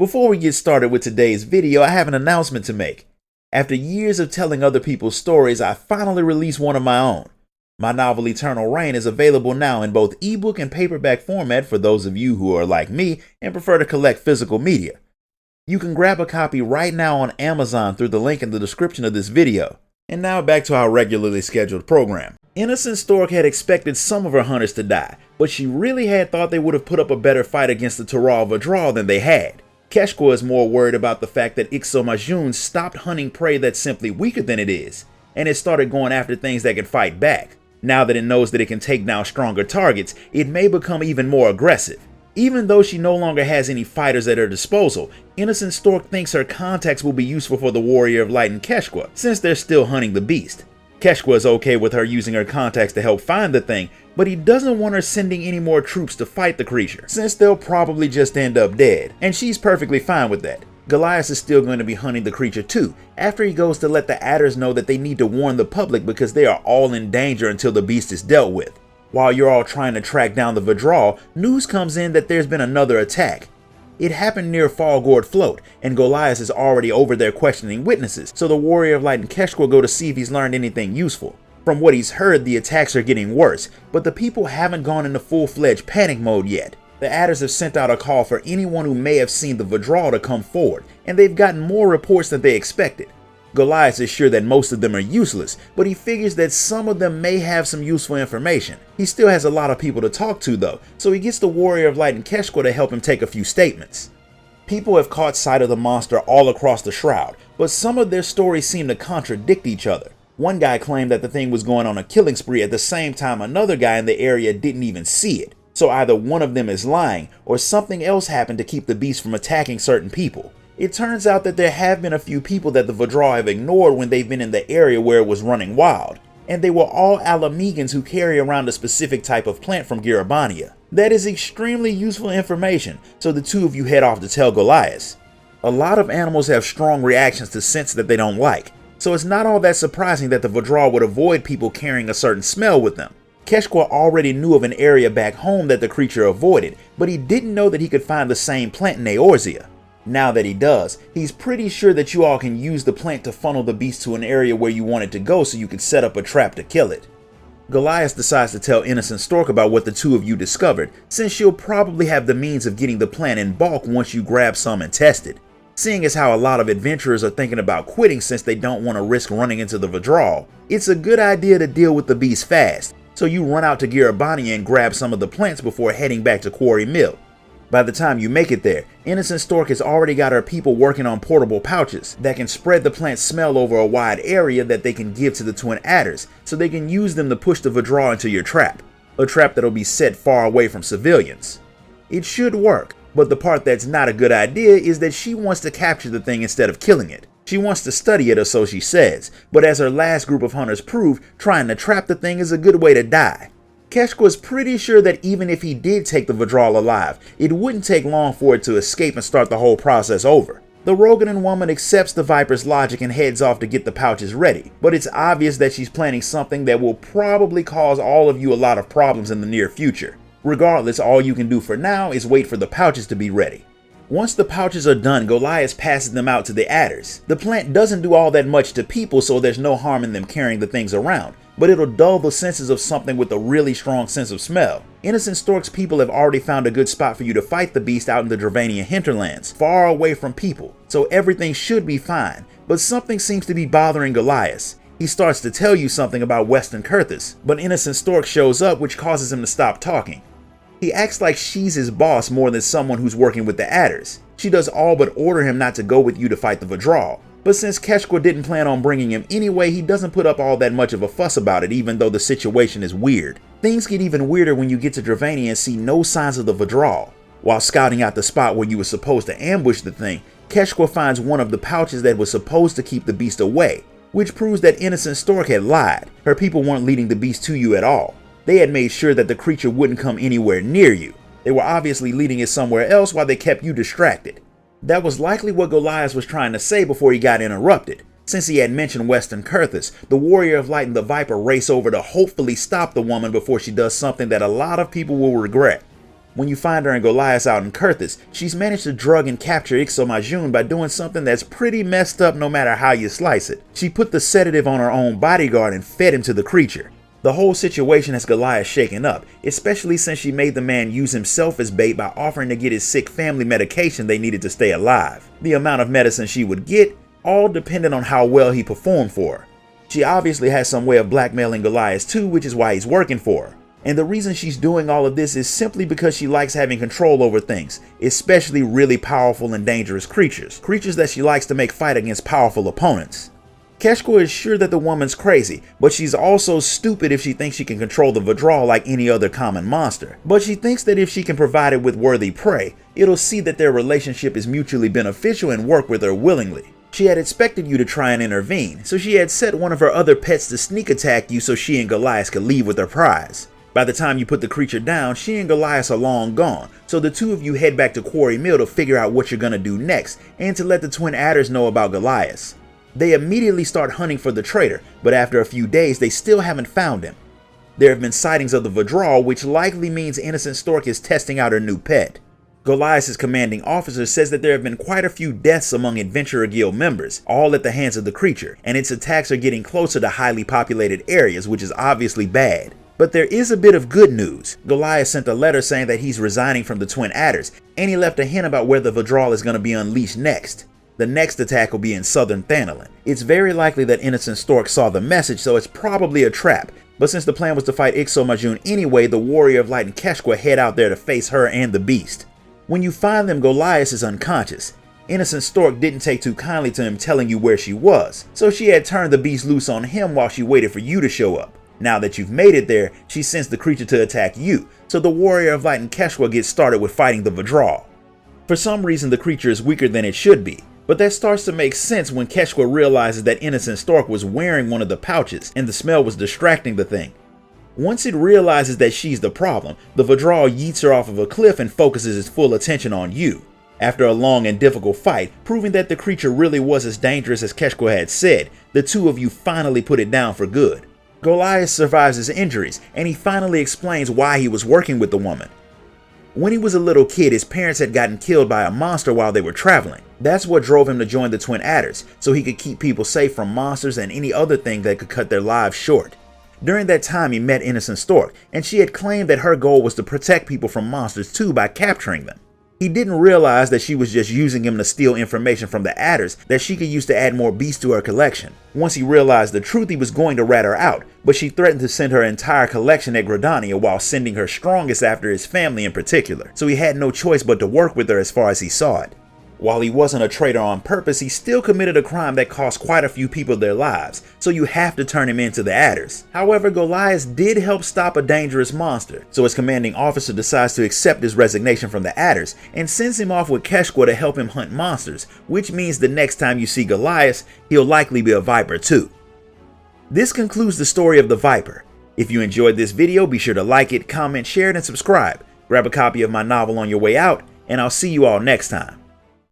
Before we get started with today's video, I have an announcement to make. After years of telling other people's stories, I finally released one of my own. My novel Eternal Reign is available now in both ebook and paperback format for those of you who are like me and prefer to collect physical media. You can grab a copy right now on Amazon through the link in the description of this video. And now back to our regularly scheduled program. Innocent Stork had expected some of her hunters to die, but she really had thought they would have put up a better fight against the Tyrell Vadral than they had. Keshqua is more worried about the fact that Ixomajun stopped hunting prey that's simply weaker than it is, and it started going after things that can fight back. Now that it knows that it can take down stronger targets, it may become even more aggressive. Even though she no longer has any fighters at her disposal, Innocent Stork thinks her contacts will be useful for the Warrior of Light and Keshqua, since they're still hunting the beast. Keshqua is okay with her using her contacts to help find the thing, but he doesn't want her sending any more troops to fight the creature, since they'll probably just end up dead, and she's perfectly fine with that. Goliath is still going to be hunting the creature too, after he goes to let the adders know that they need to warn the public because they are all in danger until the beast is dealt with. While you're all trying to track down the Vadral, news comes in that there's been another attack. It happened near Fallgourd Float, and Goliath is already over there questioning witnesses, so the Warrior of Light and Keshqua go to see if he's learned anything useful. From what he's heard, the attacks are getting worse, but the people haven't gone into full-fledged panic mode yet. The adders have sent out a call for anyone who may have seen the Vadral to come forward, and they've gotten more reports than they expected. Goliath is sure that most of them are useless, but he figures that some of them may have some useful information. He still has a lot of people to talk to though, so he gets the Warrior of Light and Keshqua to help him take a few statements. People have caught sight of the monster all across the Shroud, but some of their stories seem to contradict each other. One guy claimed that the thing was going on a killing spree at the same time another guy in the area didn't even see it. So either one of them is lying, or something else happened to keep the beast from attacking certain people. It turns out that there have been a few people that the Vadral have ignored when they've been in the area where it was running wild, and they were all Alamegans who carry around a specific type of plant from Giribania. That is extremely useful information, so the two of you head off to tell Goliath. A lot of animals have strong reactions to scents that they don't like, so it's not all that surprising that the Vadral would avoid people carrying a certain smell with them. Keshqua already knew of an area back home that the creature avoided, but he didn't know that he could find the same plant in Eorzea. Now that he does, he's pretty sure that you all can use the plant to funnel the beast to an area where you want it to go so you can set up a trap to kill it. Goliath decides to tell Innocent Stork about what the two of you discovered, since she'll probably have the means of getting the plant in bulk once you grab some and test it. Seeing as how a lot of adventurers are thinking about quitting since they don't want to risk running into the Vadral, it's a good idea to deal with the beast fast, so you run out to Giribania and grab some of the plants before heading back to Quarry Mill. By the time you make it there, Innocent Stork has already got her people working on portable pouches that can spread the plant smell over a wide area that they can give to the twin adders, so they can use them to push the Vadral into your trap, a trap that'll be set far away from civilians. It should work, but the part that's not a good idea is that she wants to capture the thing instead of killing it. She wants to study it, or so she says, but as her last group of hunters proved, trying to trap the thing is a good way to die. Keshqua's pretty sure that even if he did take the Vadral alive, it wouldn't take long for it to escape and start the whole process over. The Rogadan woman accepts the Viper's logic and heads off to get the pouches ready, but it's obvious that she's planning something that will probably cause all of you a lot of problems in the near future. Regardless, all you can do for now is wait for the pouches to be ready. Once the pouches are done, Goliath passes them out to the adders. The plant doesn't do all that much to people, so there's no harm in them carrying the things around, but it'll dull the senses of something with a really strong sense of smell. Innocent Stork's people have already found a good spot for you to fight the beast out in the Dravanian hinterlands, far away from people, so everything should be fine, but something seems to be bothering Goliath. He starts to tell you something about Western Kurthus, but Innocent Stork shows up, which causes him to stop talking. He acts like she's his boss more than someone who's working with the adders. She does all but order him not to go with you to fight the Vadral. But since Keshqua didn't plan on bringing him anyway, he doesn't put up all that much of a fuss about it, even though the situation is weird. Things get even weirder when you get to Dravania and see no signs of the Vadral. While scouting out the spot where you were supposed to ambush the thing, Keshqua finds one of the pouches that was supposed to keep the beast away, which proves that Innocent Stork had lied. Her people weren't leading the beast to you at all. They had made sure that the creature wouldn't come anywhere near you. They were obviously leading it somewhere else while they kept you distracted. That was likely what Goliath was trying to say before he got interrupted. Since he had mentioned Western Kurthus, the Warrior of Light and the Viper race over to hopefully stop the woman before she does something that a lot of people will regret. When you find her and Goliath out in Kurthis, she's managed to drug and capture FFXIV by doing something that's pretty messed up no matter how you slice it. She put the sedative on her own bodyguard and fed him to the creature. The whole situation has Goliath shaken up, especially since she made the man use himself as bait by offering to get his sick family medication they needed to stay alive. The amount of medicine she would get all depended on how well he performed for her. She obviously has some way of blackmailing Goliath too, which is why he's working for her. And the reason she's doing all of this is simply because she likes having control over things, especially really powerful and dangerous creatures that she likes to make fight against powerful opponents. Keshqua is sure that the woman's crazy, but she's also stupid if she thinks she can control the Vadral like any other common monster. But she thinks that if she can provide it with worthy prey, it'll see that their relationship is mutually beneficial and work with her willingly. She had expected you to try and intervene, so she had set one of her other pets to sneak attack you so she and Goliath could leave with her prize. By the time you put the creature down, she and Goliath are long gone, so the two of you head back to Quarry Mill to figure out what you're gonna do next and to let the twin adders know about Goliath. They immediately start hunting for the traitor, but after a few days they still haven't found him. There have been sightings of the Vadral, which likely means Innocent Stork is testing out her new pet. Goliath's commanding officer says that there have been quite a few deaths among Adventurer Guild members, all at the hands of the creature, and its attacks are getting closer to highly populated areas, which is obviously bad. But there is a bit of good news. Goliath sent a letter saying that he's resigning from the Twin Adders, and he left a hint about where the Vadral is going to be unleashed next. The next attack will be in southern Thanalan. It's very likely that Innocent Stork saw the message, so it's probably a trap. But since the plan was to fight FFXIV anyway, the Warrior of Light and Keshqua head out there to face her and the beast. When you find them, Goliath is unconscious. Innocent Stork didn't take too kindly to him telling you where she was, so she had turned the beast loose on him while she waited for you to show up. Now that you've made it there, she sends the creature to attack you, so the Warrior of Light and Keshqua gets started with fighting the Vadral. For some reason the creature is weaker than it should be, but that starts to make sense when Keshqua realizes that Innocent Stork was wearing one of the pouches and the smell was distracting the thing. Once it realizes that she's the problem, the Vadral yeets her off of a cliff and focuses its full attention on you. After a long and difficult fight, proving that the creature really was as dangerous as Keshqua had said, the two of you finally put it down for good. Goliath survives his injuries, and he finally explains why he was working with the woman. When he was a little kid, his parents had gotten killed by a monster while they were traveling. That's what drove him to join the Twin Adders, so he could keep people safe from monsters and any other thing that could cut their lives short. During that time, he met Innocent Stork, and she had claimed that her goal was to protect people from monsters too by capturing them. He didn't realize that she was just using him to steal information from the adders that she could use to add more beasts to her collection. Once he realized the truth, he was going to rat her out, but she threatened to send her entire collection at Gridania while sending her strongest after his family in particular, so he had no choice but to work with her as far as he saw it. While he wasn't a traitor on purpose, he still committed a crime that cost quite a few people their lives, so you have to turn him into the adders. However, Goliath did help stop a dangerous monster, so his commanding officer decides to accept his resignation from the adders and sends him off with Keshqua to help him hunt monsters, which means the next time you see Goliath, he'll likely be a viper too. This concludes the story of the Viper. If you enjoyed this video, be sure to like it, comment, share it, and subscribe. Grab a copy of my novel on your way out, and I'll see you all next time.